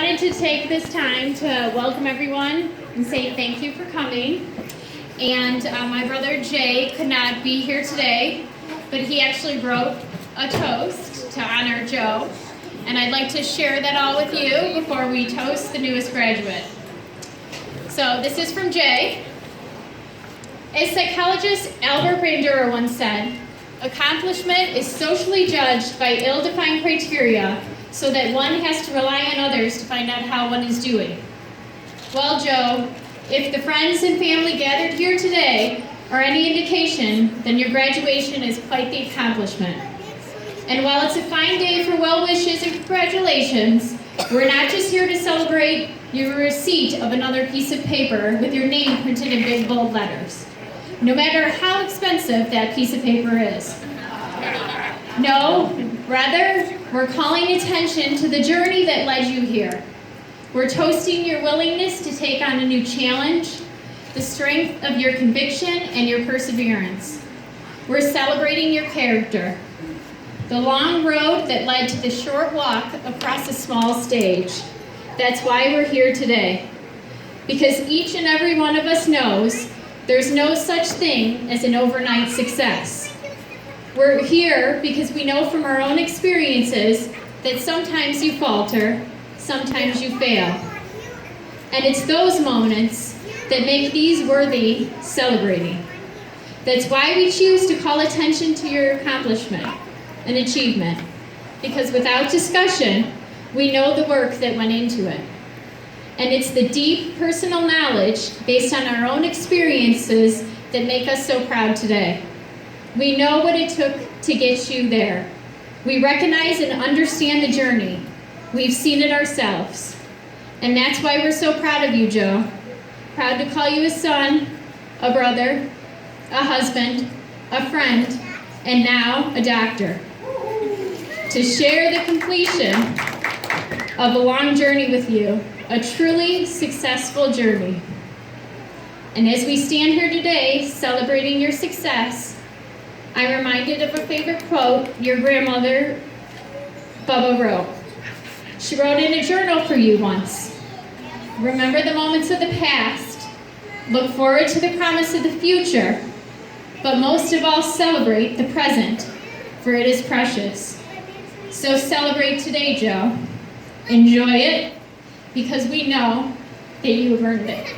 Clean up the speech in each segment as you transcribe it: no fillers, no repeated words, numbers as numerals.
I wanted to take this time to welcome everyone and say thank you for coming. And my brother Jay could not be here today, but he actually wrote a toast to honor Joe. And I'd like to share that all with you before we toast the newest graduate. So this is from Jay. As psychologist Albert Bandura once said, accomplishment is socially judged by ill-defined criteria so that one has to rely on others to find out how one is doing. Well, Joe, if the friends and family gathered here today are any indication, then your graduation is quite the accomplishment. And while it's a fine day for well wishes and congratulations, we're not just here to celebrate your receipt of another piece of paper with your name printed in big bold letters, no matter how expensive that piece of paper is. No, rather, we're calling attention to the journey that led you here. We're toasting your willingness to take on a new challenge, the strength of your conviction and your perseverance. We're celebrating your character, the long road that led to the short walk across a small stage. That's why we're here today. Because each and every one of us knows there's no such thing as an overnight success. We're here because we know from our own experiences that sometimes you falter, sometimes you fail. And it's those moments that make these worthy celebrating. That's why we choose to call attention to your accomplishment and achievement. Because without discussion, we know the work that went into it. And it's the deep personal knowledge based on our own experiences that make us so proud today. We know what it took to get you there. We recognize and understand the journey. We've seen it ourselves. And that's why we're so proud of you, Joe. Proud to call you a son, a brother, a husband, a friend, and now a doctor. To share the completion of a long journey with you, a truly successful journey. And as we stand here today celebrating your success, I'm reminded of a favorite quote your grandmother, Bubba, wrote. She wrote in a journal for you once. Remember the moments of the past, look forward to the promise of the future, but most of all celebrate the present, for it is precious. So celebrate today, Joe. Enjoy it, because we know that you have earned it.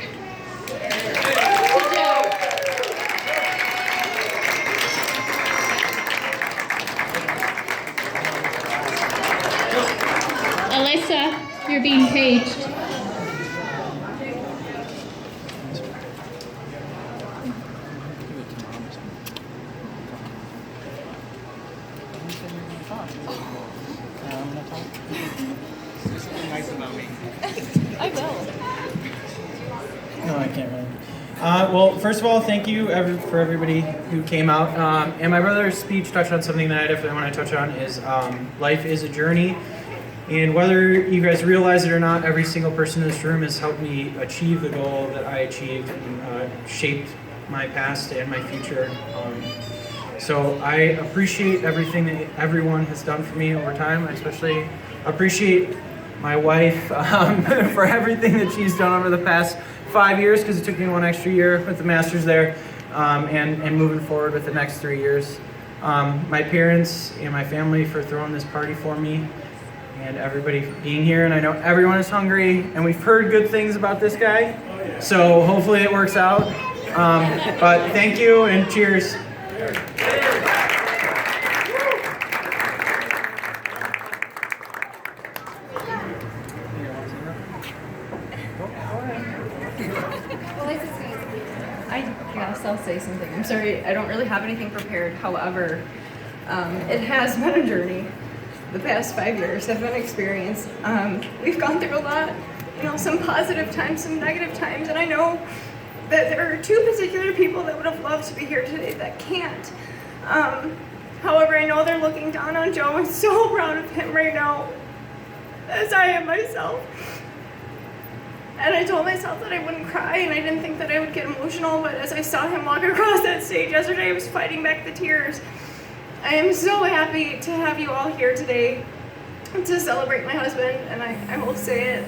Alyssa, you're being paged. I will. No, I can't really. Well, first of all, thank you for everybody who came out. And my brother's speech touched on something that I definitely want to touch on is life is a journey. And whether you guys realize it or not, every single person in this room has helped me achieve the goal that I achieved and shaped my past and my future. So I appreciate everything that everyone has done for me over time. I especially appreciate my wife for everything that she's done over the past 5 years, because it took me one extra year with the master's there, and moving forward with the next 3 years. My parents and my family for throwing this party for me, and everybody being here. And I know everyone is hungry, and we've heard good things about this guy, so hopefully it works out. But thank you and cheers. I'll say something. I'm sorry, I don't really have anything prepared. However, it has been a journey. The past 5 years have been an experience. We've gone through a lot, some positive times, some negative times, and I know that there are two particular people that would have loved to be here today that can't. However, I know they're looking down on Joe. I'm so proud of him right now, as I am myself. And I told myself that I wouldn't cry, and I didn't think that I would get emotional, but as I saw him walk across that stage yesterday, I was fighting back the tears. I am so happy to have you all here today. to celebrate my husband, and I will say it,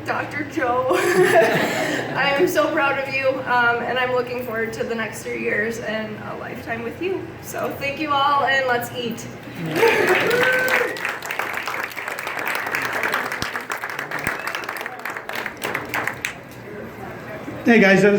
Dr. Joe. I am so proud of you, and I'm looking forward to the next 3 years and a lifetime with you. So thank you all, and let's eat. Hey guys,